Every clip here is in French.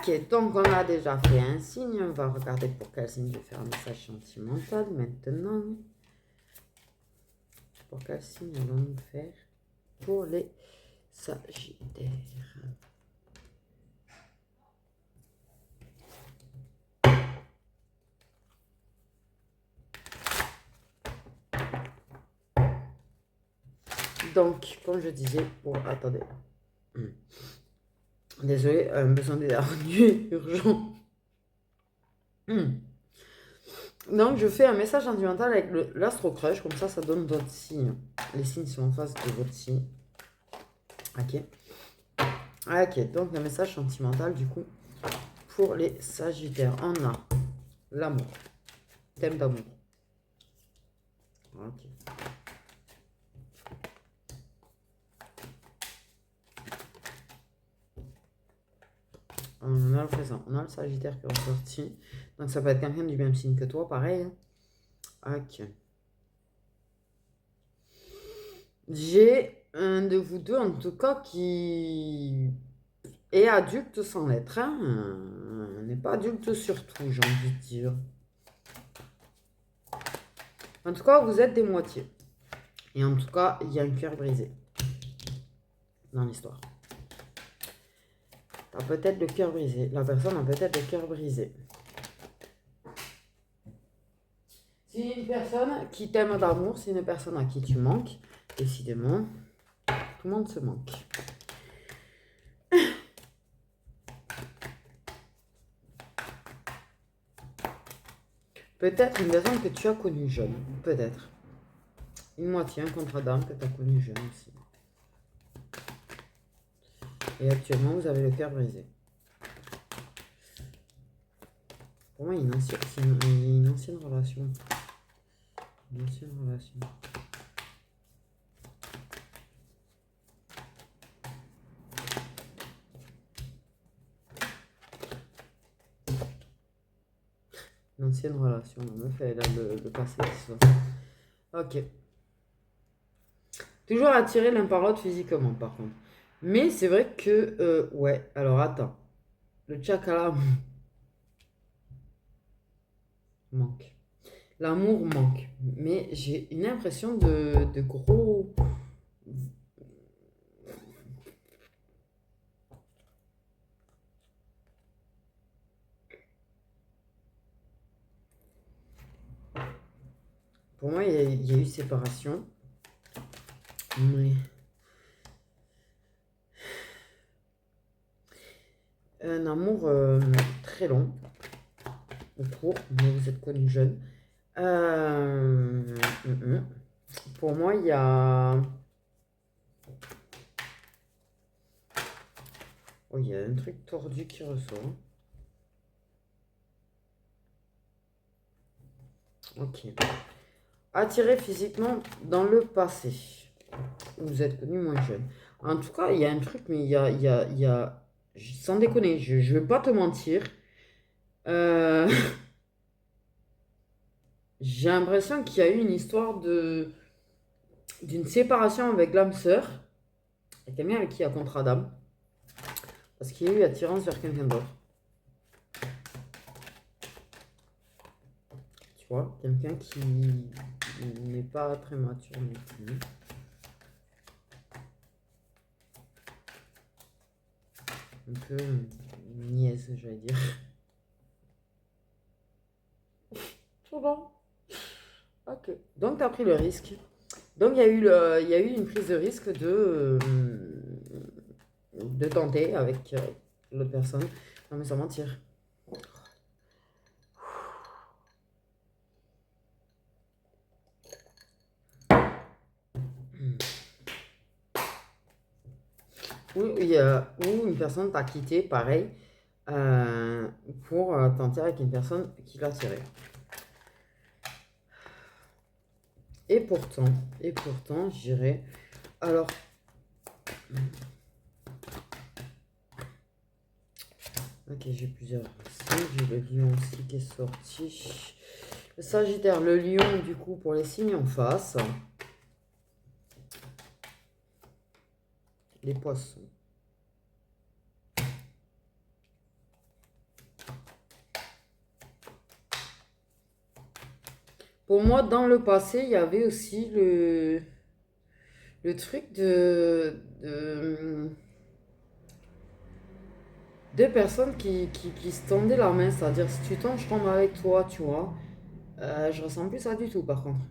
Ok, donc on a déjà fait un signe. On va regarder pour quel signe je vais faire un message sentimental maintenant. Pour quel signe allons-nous faire pour les Sagittaires? Donc, comme je disais, attendez. Désolé, besoin d'éternuer urgent. Donc, je fais un message sentimental avec l'astro crush, comme ça donne d'autres signes. Les signes sont en face de votre signe. Ok. Ok, donc le message sentimental, du coup, pour les Sagittaires, on a l'amour. Thème d'amour. Ok. On a le présent, on a le Sagittaire qui est ressorti. Donc ça peut être quelqu'un du même signe que toi, pareil. Ok. J'ai un de vous deux, en tout cas, qui est adulte sans l'être. Hein. N'est pas adulte surtout, j'ai envie de dire. En tout cas, vous êtes des moitiés. Et en tout cas, il y a un cœur brisé dans l'histoire. T'as peut-être le cœur brisé. La personne a peut-être le cœur brisé. C'est une personne qui t'aime d'amour, c'est une personne à qui tu manques. Décidément, tout le monde se manque. Peut-être une personne que tu as connue jeune. Peut-être. Une moitié, un contrat d'âme que tu as connu jeune aussi. Et actuellement, vous avez le cœur brisé. Pour moi, il y a une ancienne relation. Une ancienne relation. Une ancienne relation. La meuf, elle a le passé qui sort. Ok. Toujours attiré l'un par l'autre physiquement, par contre. Mais c'est vrai que... ouais, alors attends. Le tchakala manque. L'amour manque. Mais j'ai une impression de gros... Pour moi, il y a eu séparation. Mais... Un amour très long. Ou court, mais vous êtes connus jeune. Pour moi, il y a... Oh, il y a un truc tordu qui ressort. Ok. Attiré physiquement dans le passé. Vous êtes connu moins jeune. En tout cas, il y a un truc, mais il y a... Sans déconner, je ne vais pas te mentir. J'ai l'impression qu'il y a eu une histoire d'une séparation avec l'âme sœur. Il y a quelqu'un avec qui il y a contrat d'âme. Parce qu'il y a eu attirance vers quelqu'un d'autre. Tu vois, quelqu'un qui n'est pas très mature non plus. Un peu niaise, j'allais dire. C'est bon. Ok. Donc, tu as pris le risque. Donc, il y a eu une prise de risque de tenter avec l'autre personne. Non, mais sans mentir. Ou une personne t'a quitté, pareil, pour tenter avec une personne qui l'a tiré. Et pourtant, je dirais... Alors... Ok, j'ai plusieurs signes. J'ai le lion aussi qui est sorti. Le Sagittaire, le lion, du coup, pour les signes en face. Les poissons. Pour moi, dans le passé, il y avait aussi le truc de deux personnes qui se tendaient la main. C'est-à-dire, si tu tombes, je tombe avec toi, tu vois. Je ressens plus ça du tout, par contre.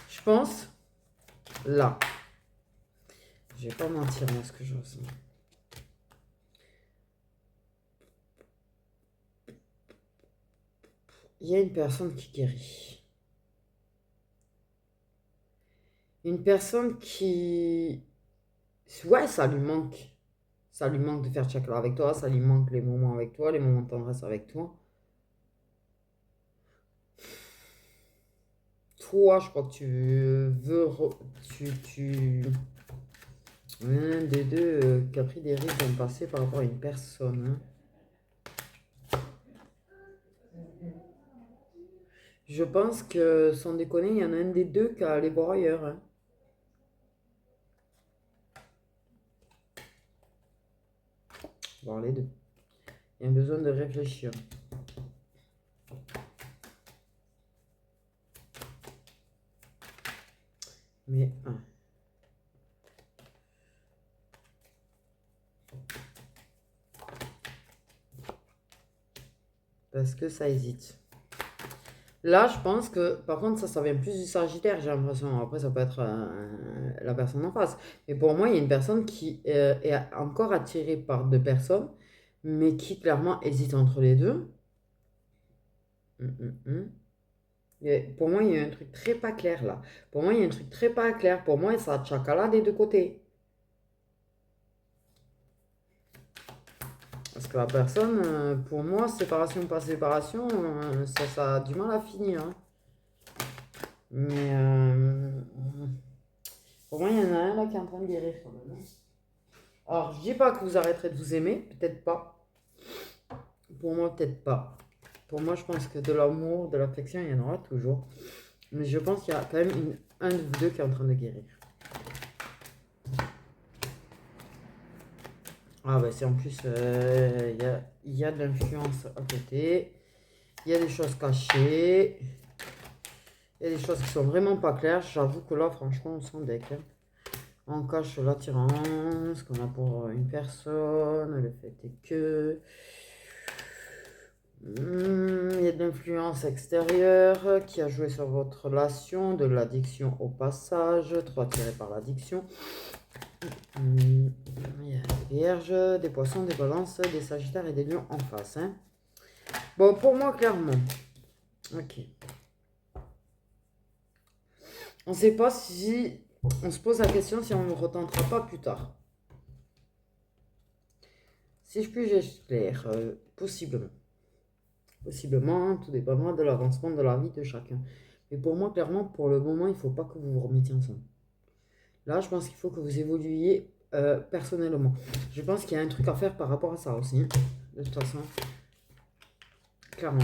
Je pense, là, je vais pas mentir, moi, ce que je ressens. Il y a une personne qui guérit. Une personne qui... Ouais, ça lui manque. Ça lui manque de faire chakra avec toi, ça lui manque les moments avec toi, les moments de tendresse avec toi. Toi, je crois que tu veux... Un des deux qui a pris des risques dans le passé par rapport à une personne. Je pense que, sans déconner, il y en a un des deux qui a allé voir ailleurs. Voir les deux. Il y a besoin de réfléchir. Mais... parce que ça hésite. Là, je pense que, par contre, ça vient plus du Sagittaire, j'ai l'impression. Après, ça peut être la personne en face. Mais pour moi, il y a une personne qui est encore attirée par deux personnes, mais qui clairement hésite entre les deux. Pour moi, il y a un truc très pas clair là. Pour moi, il y a un truc très pas clair. Pour moi, ça tchakala des deux côtés. Parce que la personne, pour moi, séparation, pas séparation, ça a du mal à finir. Mais pour moi, il y en a un là qui est en train de guérir quand même. Alors, je dis pas que vous arrêterez de vous aimer, peut-être pas. Pour moi, peut-être pas. Pour moi, je pense que de l'amour, de l'affection, il y en aura toujours. Mais je pense qu'il y a quand même un de vous deux qui est en train de guérir. Ah bah c'est en plus, il y a de l'influence à côté. Il y a des choses cachées. Il y a des choses qui sont vraiment pas claires. J'avoue que là, franchement, on s'en deck. On cache l'attirance qu'on a pour une personne. Le fait est que... il y a de l'influence extérieure qui a joué sur votre relation, de l'addiction au passage, trop attiré par l'addiction. Il y a des vierges, des poissons, des balances, des sagittaires et des lions en face. Bon, pour moi, clairement. Ok. On ne sait pas si... On se pose la question si on ne retentera pas plus tard. Si je puis j'éclaire, possiblement. Possiblement, tout dépendra de l'avancement de la vie de chacun. Mais pour moi, clairement, pour le moment, il ne faut pas que vous vous remettiez ensemble. Là, je pense qu'il faut que vous évoluiez personnellement. Je pense qu'il y a un truc à faire par rapport à ça aussi. De toute façon. Clairement.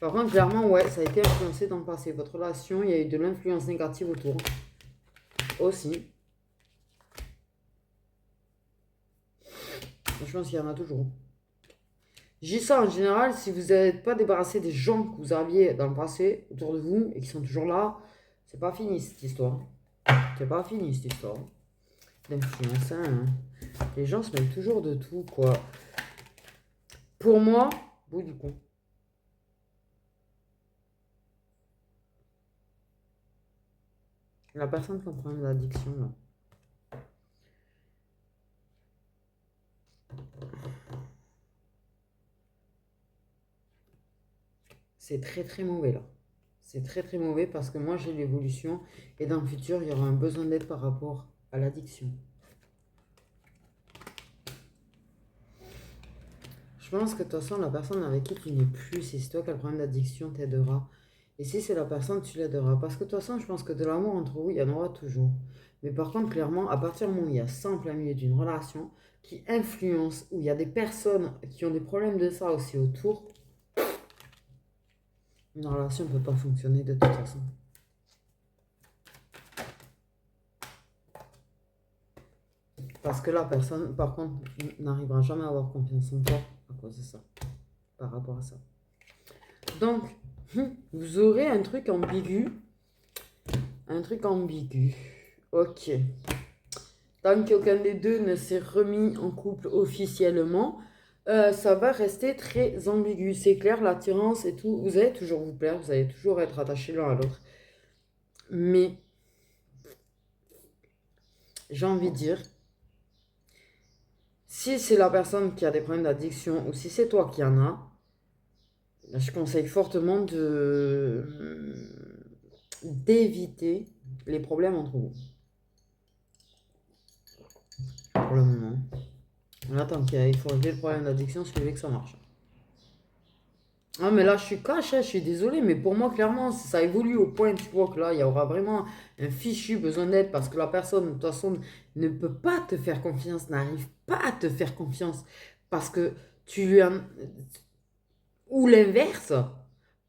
Par contre, clairement, ouais, ça a été influencé dans le passé. Votre relation, il y a eu de l'influence négative autour. Aussi. Je pense qu'il y en a toujours. Je dis ça en général, si vous n'êtes pas débarrassé des gens que vous aviez dans le passé autour de vous et qui sont toujours là, c'est pas fini cette histoire. C'est pas fini cette histoire. D'influence, hein. Les gens se mêlent toujours de tout, quoi. Pour moi, bout du coup. La personne qui a un problème d'addiction, là. C'est très très mauvais là. C'est très très mauvais parce que moi j'ai l'évolution et dans le futur il y aura un besoin d'aide par rapport à l'addiction. Je pense que de toute façon la personne avec qui tu n'es plus, si c'est toi qui as le problème d'addiction, t'aidera. Et si c'est la personne, tu l'aideras. Parce que de toute façon, je pense que de l'amour entre vous, il y en aura toujours. Mais par contre, clairement, à partir du moment où il y a ça en plein milieu d'une relation qui influence, où il y a des personnes qui ont des problèmes de ça aussi autour, une relation ne peut pas fonctionner de toute façon. Parce que la personne, par contre, n'arrivera jamais à avoir confiance en toi à cause de ça. par rapport à ça. Donc, vous aurez un truc ambigu. Un truc ambigu. Ok. Tant qu'aucun des deux ne s'est remis en couple officiellement, ça va rester très ambigu. C'est clair, l'attirance et tout, vous allez toujours vous plaire, vous allez toujours être attachés l'un à l'autre. Mais, j'ai envie de dire, si c'est la personne qui a des problèmes d'addiction ou si c'est toi qui en as, je conseille fortement d'éviter les problèmes entre vous. Pour le moment. Là, tant qu'il faut régler le problème d'addiction, suivez que ça marche. Ah, mais là, je suis cash, hein, je suis désolée, mais pour moi, clairement, si ça évolue au point, tu vois, que là, il y aura vraiment un fichu besoin d'aide parce que la personne, de toute façon, ne peut pas te faire confiance, n'arrive pas à te faire confiance parce que tu lui as... Ou l'inverse,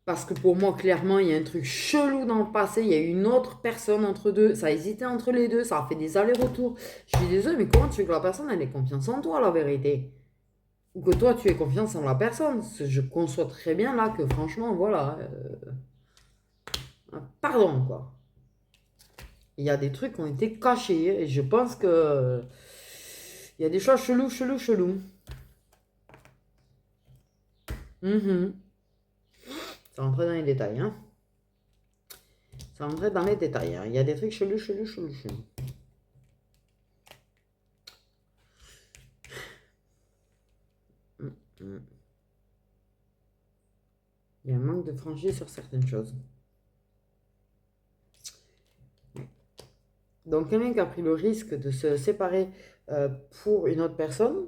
parce que pour moi, clairement, il y a un truc chelou dans le passé, il y a une autre personne entre deux, ça a hésité entre les deux, ça a fait des allers-retours. Je suis désolée, mais comment tu veux que la personne, elle ait confiance en toi, la vérité? Ou que toi, tu aies confiance en la personne. Je conçois très bien là que franchement, voilà. Pardon, quoi. Il y a des trucs qui ont été cachés et je pense que il y a des choses chelou, chelou, chelou. Ça rentrait dans les détails, hein. Ça rentrait dans les détails, hein. Il y a des trucs chelou, chelou, chelou, chelou. Il y a un manque de franchise sur certaines choses. Donc, quelqu'un qui a pris le risque de se séparer pour une autre personne,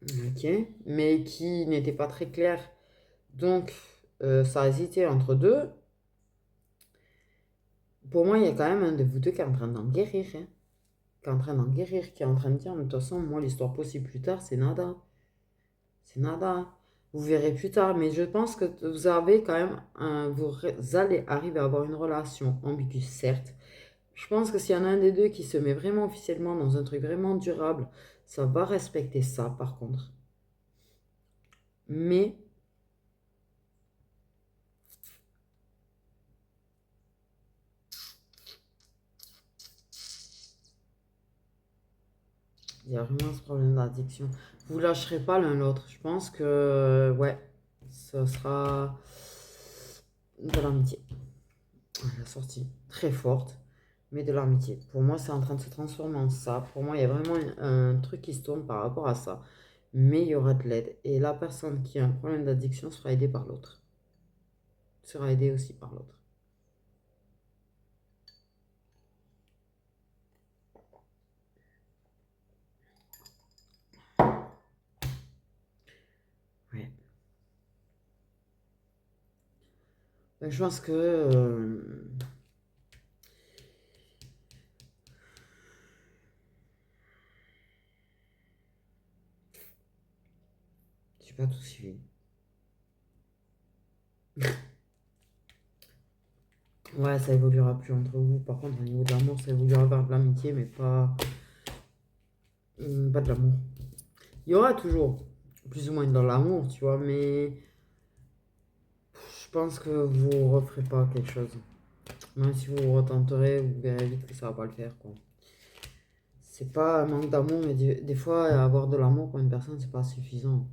ok, mais qui n'était pas très clair, donc ça a hésité entre deux. Pour moi, il y a quand même un de vous deux qui est en train d'en guérir, hein. Qui est en train d'en guérir, qui est en train de dire, mais de toute façon, moi, l'histoire possible plus tard, c'est nada. C'est nada. Vous verrez plus tard, mais je pense que vous avez quand même vous allez arriver à avoir une relation ambiguë, certes. Je pense que s'il y en a un des deux qui se met vraiment officiellement dans un truc vraiment durable, ça va respecter ça, par contre. Mais il y a vraiment ce problème d'addiction. Vous lâcherez pas l'un l'autre. Je pense que, ouais, ce sera de l'amitié. La sortie très forte, mais de l'amitié. Pour moi, c'est en train de se transformer en ça. Pour moi, il y a vraiment un truc qui se tourne par rapport à ça. Mais il y aura de l'aide. Et la personne qui a un problème d'addiction sera aidée par l'autre. Sera aidée aussi par l'autre. Ouais. Donc, je pense que... j'ai pas tout suivi. Ouais, ça évoluera plus entre vous. Par contre, au niveau de l'amour, ça évoluera vers de l'amitié, mais pas de l'amour. Il y aura toujours plus ou moins dans l'amour, tu vois, mais je pense que vous referez pas quelque chose. Même si vous retenterez, vous verrez vite que ça va pas le faire, quoi. C'est pas un manque d'amour, mais des fois, avoir de l'amour pour une personne, c'est pas suffisant.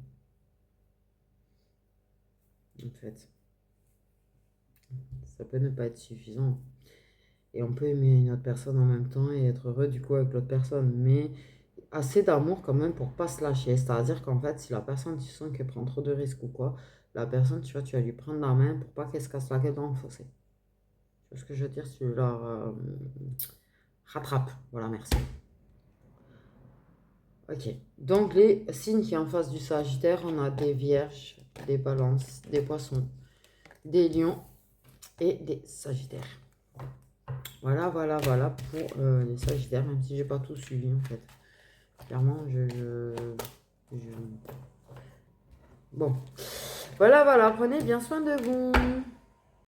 En fait, ça peut ne pas être suffisant. Et on peut aimer une autre personne en même temps et être heureux du coup avec l'autre personne. Mais assez d'amour quand même pour pas se lâcher. C'est-à-dire qu'en fait, si la personne, tu sens qu'elle prend trop de risques ou quoi, la personne, tu vas lui prendre la main pour pas qu'elle se casse la gueule dans le fossé. Tu vois ce que je veux dire? Tu leur rattrapes. Voilà, merci. Ok. Donc, les signes qui sont en face du Sagittaire, on a des Vierges, des Balances, des Poissons, des Lions et des Sagittaires. Voilà, voilà, voilà pour les Sagittaires, même si j'ai pas tout suivi en fait. Clairement, Bon. Voilà, voilà, prenez bien soin de vous.